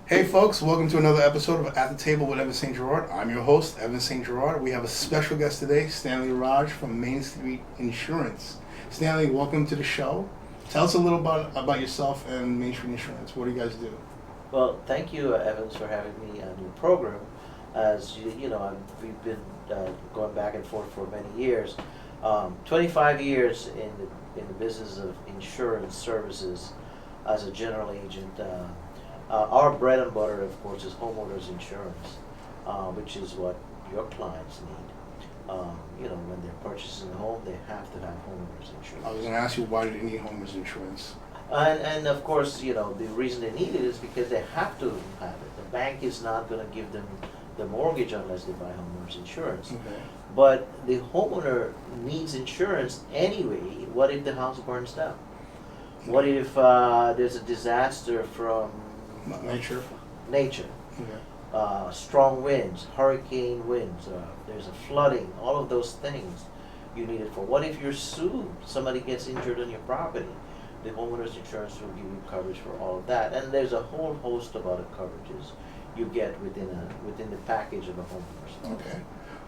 Hey folks, welcome to another episode of At the Table with Evantz Saint-Gerard. I'm your host, Evantz Saint-Gerard. We have a special guest today, Stanley Raj from Main Street Insurance. Stanley, welcome to the show. Tell us a little about yourself and Main Street Insurance. What do you guys do? Well, thank you, Evans, for having me on your program. As you know, we've been going back and forth for many years. 25 years in the business of insurance services as a general agent. Our bread and butter, of course, is homeowners insurance, which is what your clients need. When they're purchasing a home, they have to have homeowners insurance. I was going to ask you, why do they need homeowners insurance? And of course, the reason they need it is because they have to have it. The bank is not going to give them the mortgage unless they buy homeowners insurance. Okay. But the homeowner needs insurance anyway. What if the house burns down? What if there's a disaster from Nature. Okay. Strong winds, hurricane winds, there's a flooding, all of those things you need it for. What if you're sued? Somebody gets injured on your property. The homeowner's insurance will give you coverage for all of that. And there's a whole host of other coverages you get within the package of a homeowner's policy. Okay.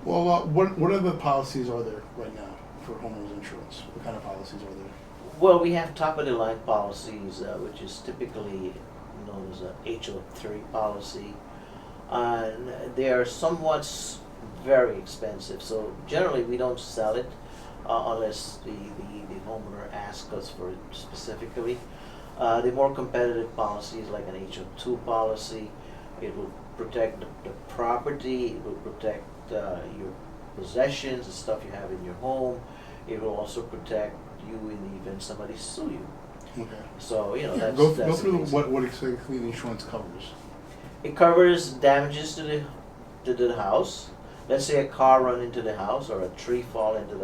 Well, what other policies are there right now for homeowners insurance? What kind of policies are there? Well, we have top of the line policies, which is typically known as a HO3 policy. And they are somewhat very expensive. So generally we don't sell it unless the homeowner asks us for it specifically. The more competitive policies like an HO2 policy, it will protect the property, it will protect your possessions, the stuff you have in your home. It will also protect you in the event somebody sue you. Okay. So, Go through what exactly the insurance covers. It covers damages to the house. Let's say a car run into the house or a tree fall onto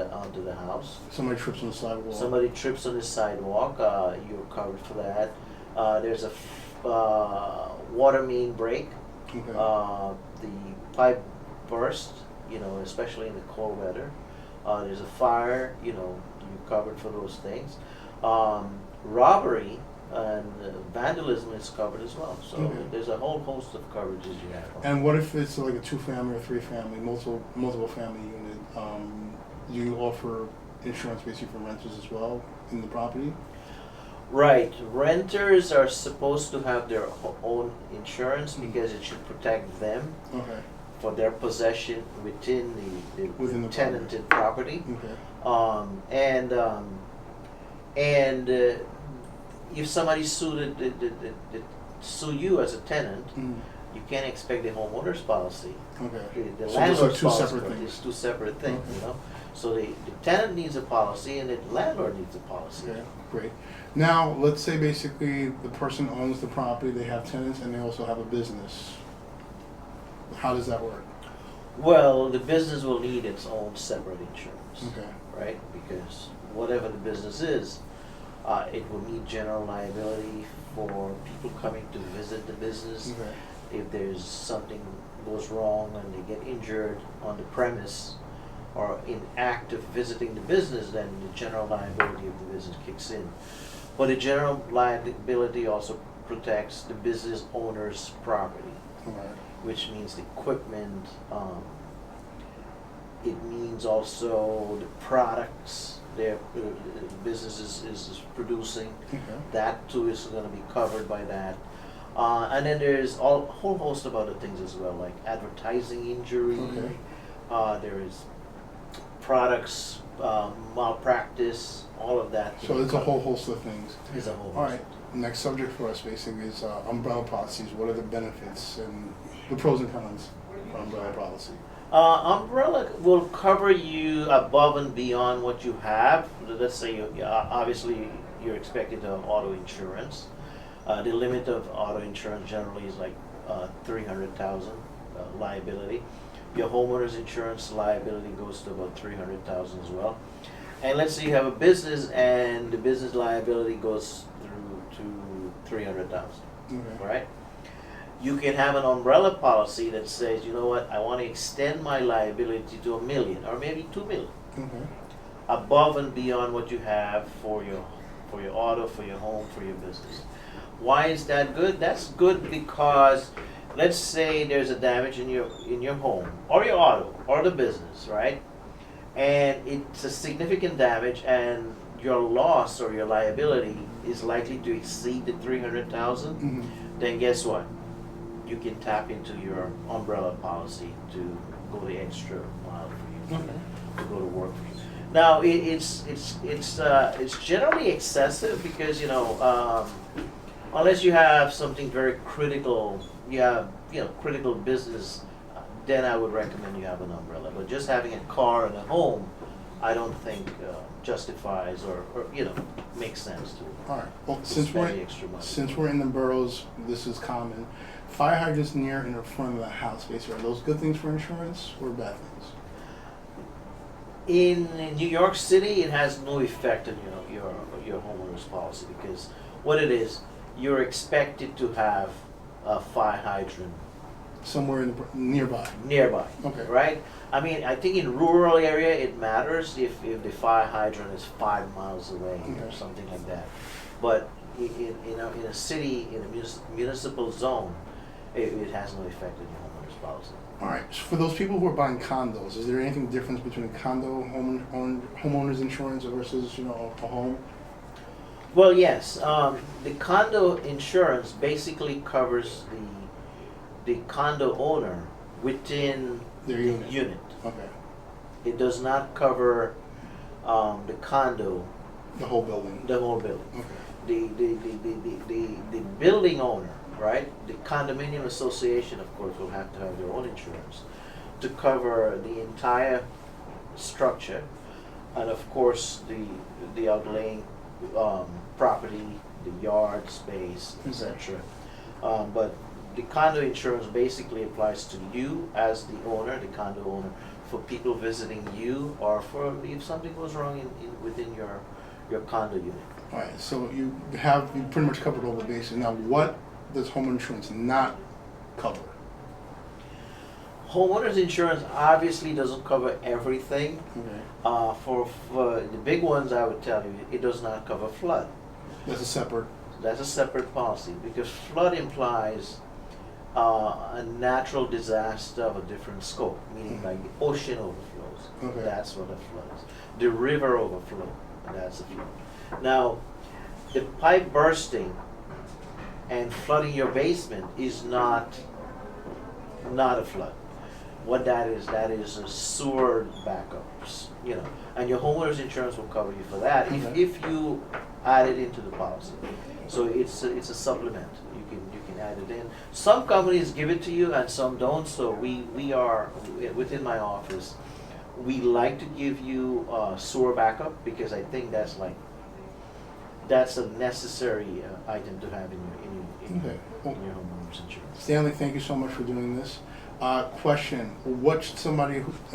the house. Somebody trips on the sidewalk. Somebody trips on the sidewalk, you're covered for that. There's a water main break. Okay. The pipe burst, especially in the cold weather. There's a fire, you're covered for those things. Robbery and vandalism is covered as well. So there's a whole host of coverages you have. And what if it's like a 2-family or 3-family, multiple family unit? Do you offer insurance basically for renters as well in the property? Right. Renters are supposed to have their own insurance because it should protect them for their possession within the tenanted property. Okay. And if somebody sue you as a tenant, you can't expect the homeowner's policy. Okay. The So landlord's those are policy two separate things. is two separate things, Okay. So the tenant needs a policy and the landlord needs a policy. Okay, great. Now, let's say basically the person owns the property, they have tenants, and they also have a business. How does that work? Well, the business will need its own separate insurance, Okay. right? Because whatever the business is, it will need general liability for people coming to visit the business. Okay. If there's something goes wrong and they get injured on the premise or in act of visiting the business, then the general liability of the business kicks in. But the general liability also protects the business owner's property, Alright. which means the equipment. It means also the products their business is producing. Okay. That too is going to be covered by that. And then there's a whole host of other things as well, like advertising injury. Okay. There is products malpractice, all of that. So it's a whole host of things. It's a whole host. All right. Next subject for us basically is umbrella policies. What are the benefits and the pros and cons for umbrella policy? Umbrella will cover you above and beyond what you have. Let's say obviously you're expected to have auto insurance. The limit of auto insurance generally is like $300,000 liability. Your homeowner's insurance liability goes to about $300,000 as well. And let's say you have a business and the business liability goes through to $300,000. Okay. Right? You can have an umbrella policy that says, you know what, I want to extend my liability to $1 million or maybe $2 million, Okay. above and beyond what you have for your auto, for your home, for your business. Why is that good? That's good because let's say there's a damage in your home or your auto or the business, right? And it's a significant damage, and your loss or your liability is likely to exceed the 300,000. Mhm. Then guess what? You can tap into your umbrella policy to go the extra mile for you Okay. to go to work for you. Now it's generally excessive because unless you have something very critical, you have critical business, then I would recommend you have an umbrella. But just having a car and a home, I don't think justifies or makes sense to. All right. Well, to since spend we're the extra money. since we're in the boroughs, this is common. Fire hydrants near and in front of the house, basically, are those good things for insurance or bad things? In New York City, it has no effect on your homeowner's policy because what it is, you're expected to have a fire hydrant Somewhere in the nearby. nearby. Okay. Right? I mean, I think in rural area it matters if the fire hydrant is 5 miles away or Okay. something like that. But in a city, in a municipal zone, it has no effect on your homeowner's policy. All right. So for those people who are buying condos, is there anything difference between condo homeowners insurance versus a home? Well, yes. The condo insurance basically covers the condo owner within Their the unit. unit. Okay. It does not cover the condo, The whole building. the whole building. Okay. The building owner, right? The condominium association, of course, will have to have their own insurance to cover the entire structure, and of course the outlying property, the yard space, etc. But the condo insurance basically applies to you as the owner, the condo owner, for people visiting you, or for if something goes wrong within your condo unit. All right. So you pretty much covered all the bases. Now, what does home insurance not cover? Homeowners insurance obviously doesn't cover everything. Okay. For the big ones, I would tell you, it does not cover flood. That's a separate. That's a separate policy because flood implies a natural disaster of a different scope, meaning like the ocean overflows. Okay. That's what a flood is. The river overflow. That's a flood. Now, the pipe bursting and flooding your basement is not a flood. What that is a sewer backups, and your homeowner's insurance will cover you for that Okay. if you add it into the policy. So it's a supplement. You can add it in. Some companies give it to you and some don't. So we are within my office. We like to give you sewer backup because I think that's a necessary item to have in Okay. Well, your homeowner's insurance. Stanley, thank you so much for doing this. Question: what should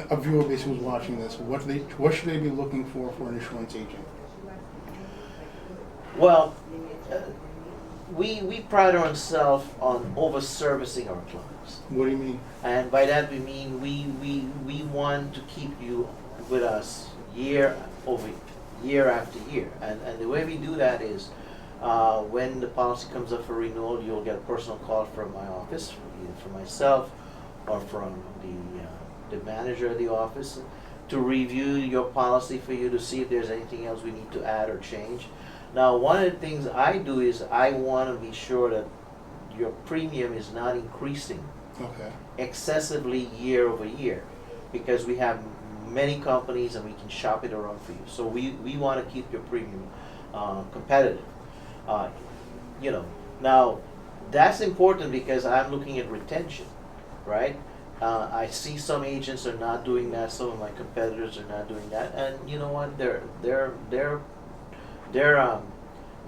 a viewer basically who's watching this, what should they be looking for an insurance agent? Well, we pride ourselves on over servicing our clients, What do you mean? and by that we mean we want to keep you with us year after year, and the way we do that is when the policy comes up for renewal, you'll get a personal call from my office, either from myself or from the manager of the office, to review your policy for you to see if there's anything else we need to add or change. Now, one of the things I do is I want to be sure that your premium is not increasing Okay. excessively year over year, because we have many companies and we can shop it around for you. So we want to keep your premium competitive. Now that's important because I'm looking at retention, right? I see some agents are not doing that. Some of my competitors are not doing that, and you know what?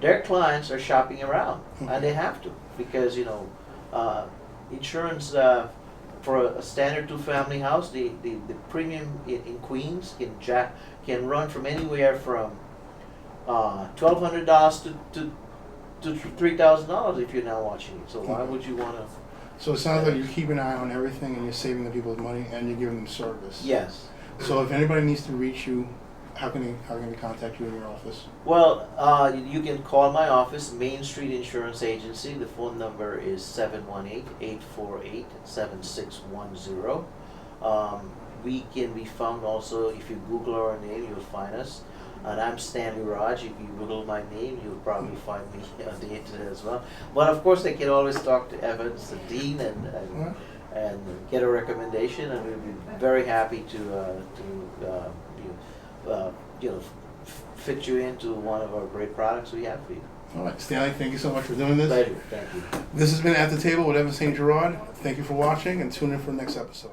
Their clients are shopping around, and they have to because insurance for a standard 2-family house, the premium in Queens can run from anywhere from $1,200 to $3,000 if you're now watching it. So why would you want to? So it sounds like you keep an eye on everything and you're saving the people's money and you're giving them service. Yes. So if anybody needs to reach you, how can they contact you in your office? Well, you can call my office, Main Street Insurance Agency. The phone number is 718-848-7610. We can be found also, if you Google our name, you'll find us. And I'm Stanley Raj. If you Google my name, you'll probably find me on the internet as well. But of course, they can always talk to Evans, the dean, and get a recommendation, and we'd be very happy to fit you into one of our great products we have for you. All right, Stanley, thank you so much for doing this. Pleasure. Thank you. This has been At the Table with Evantz Saint-Gerard. Thank you for watching, and tune in for the next episode.